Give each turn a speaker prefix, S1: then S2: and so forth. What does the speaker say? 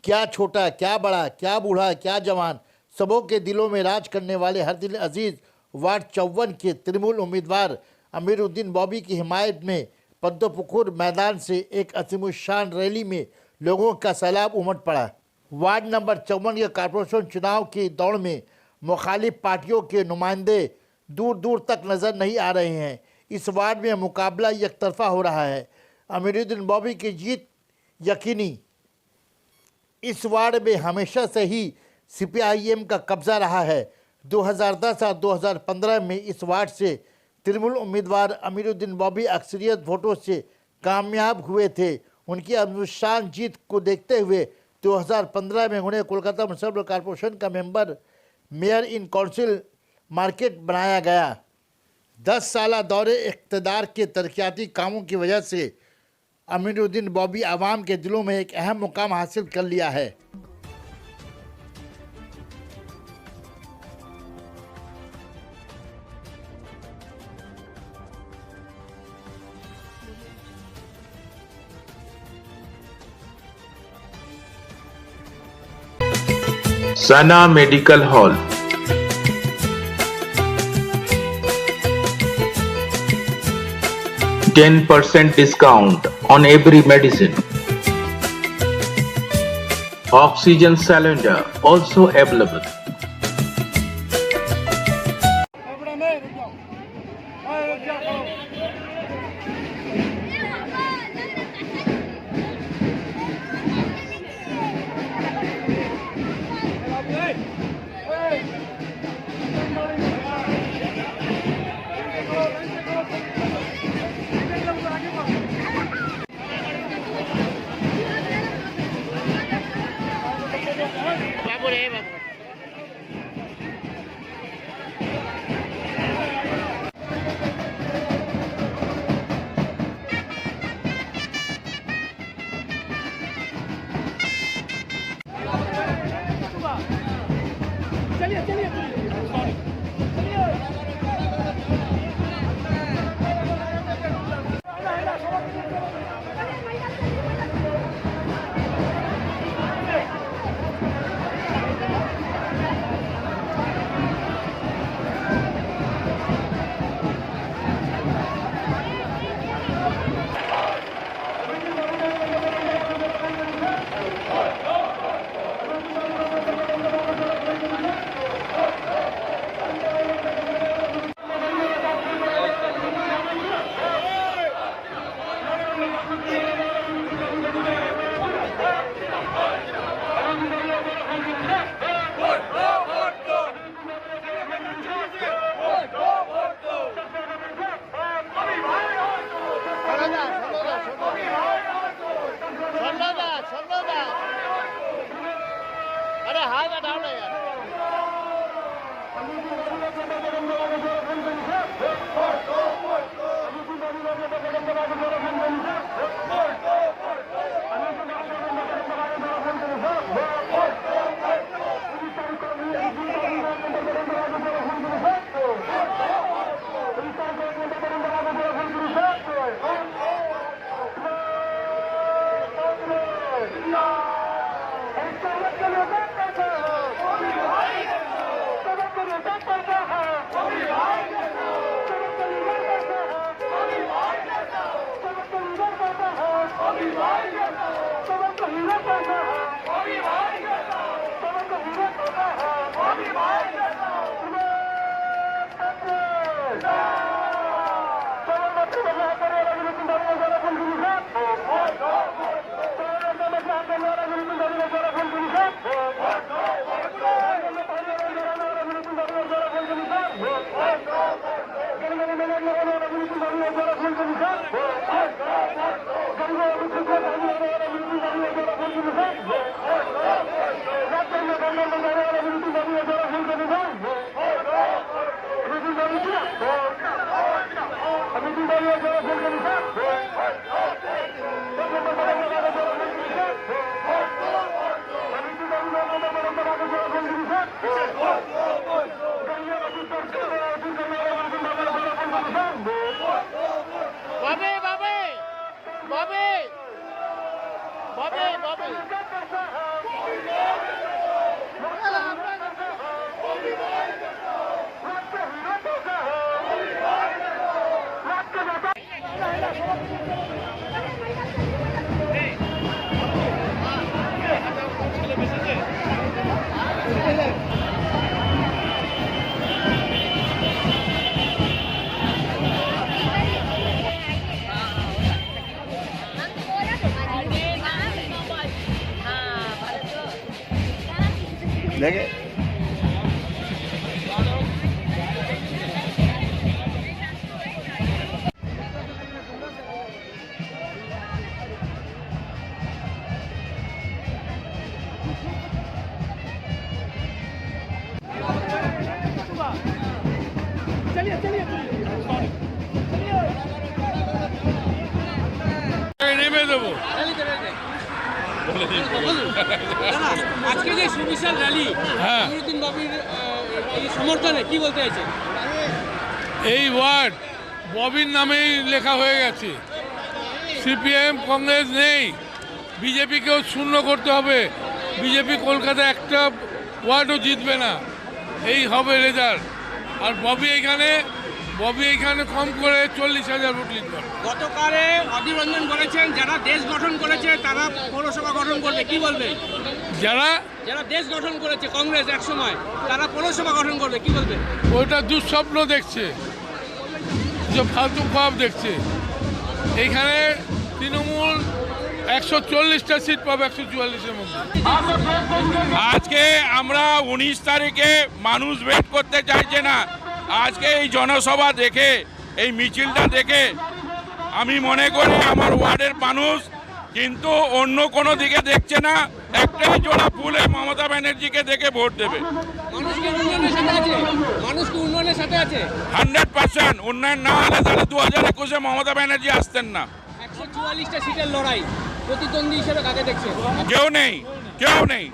S1: क्या छोटा, क्या बड़ा, क्या बूढ़ा, क्या जवान, सबों के दिलों में राज करने वाले हर दिल अजीज वार्ड 54 के तृणमूल उम्मीदवार अमीर बॉबी की हिमायत में पद्मपुकुर मैदान से एक असीमुशान रैली में लोगों का सैलाब उमड़ पड़ा। वार्ड नंबर 54 के कॉर्पोरेशन चुनाव की दौड़ में मुखालिफ पार्टियों के नुमाइंदे दूर दूर तक नजर नहीं आ रहे हैं। इस वार्ड में मुकाबला एकतरफा हो रहा है। अमीर बॉबी की जीत यकीनी। इस वार्ड में हमेशा से ही सीपीआईएम का कब्जा रहा है। 2010 और 2015 में इस वार्ड से तृणमूल उम्मीदवार अमीर बॉबी अक्सरियत वोटों से कामयाब हुए थे। उनकी अनुशान जीत को देखते हुए 2015 में उन्हें कोलकाता म्युनिसिपल कॉर्पोरेशन का मेयर इन काउंसिल मार्केट बनाया गया। 10 साल दौरे इक़्तिदार के तरक्याती कामों की वजह से अमीर बॉबी आवाम के दिलों में एक अहम मुकाम हासिल कर लिया है।
S2: सना medical hall, %10 discount on every medicine. Oxygen cylinder also available.
S1: Bobby!
S3: দেখে
S4: নেমে দেবো।
S5: আজকে যে সুবিশাল র্যালি
S4: হ্যাঁ,
S5: আমিরউদ্দিন বাবির এই সমর্থনে কি বলতে চাইছে?
S4: এই ওয়ার্ড ববির নামেই লেখা হয়ে গেছে। সিপিএম কংগ্রেস নেই, বিজেপিকেও শূন্য করতে হবে। বিজেপি কলকাতায় একটা ওয়ার্ডও জিতবে না, এই হবে রেজাল্ট। আর ববি এইখানে কম করে 40,000 ভোট লিড করে।
S5: গতকালে অধীর রঞ্জন বলেছেন যারা দেশ গঠন করেছে তারা পৌরসভা গঠন করবে, কি বলবে?
S4: যারা
S5: যারা দেশ গঠন করেছে কংগ্রেস এক সময়, তারা পৌরসভা গঠন করবে, কি বলবে?
S4: ওইটা দুঃস্বপ্ন দেখছে, যে ফালতু খোয়াব দেখছে। এইখানে তৃণমূল 140টা সিট পাবে 144-এর মধ্যে।
S6: আজকে আমরা 19 তারিখে মানুষ ওয়েট করতে চাইছে না। আজকে এই জনসভা দেখে, এই মিছিলটা দেখে আমি মনে করি আমার ওয়ার্ডের মানুষ কিন্তু অন্য কোনো দিকে দেখছে না, একটাই জোড়া ফুলে মমতা ব্যানার্জিকে দেখে ভোট দেবে।
S5: মানুষ কি উন্নয়নের সাথে আছে? মানুষ কি উন্নয়নের সাথে আছে?
S6: 100% উন্নয়ন না হলে তাহলে 2021-এ মমতা ব্যানার্জি আসতেন না।
S5: 144টা সিটের লড়াই, প্রতিদ্বন্দ্বী হিসেবে কাকে দেখছে?
S6: কেউ নেই।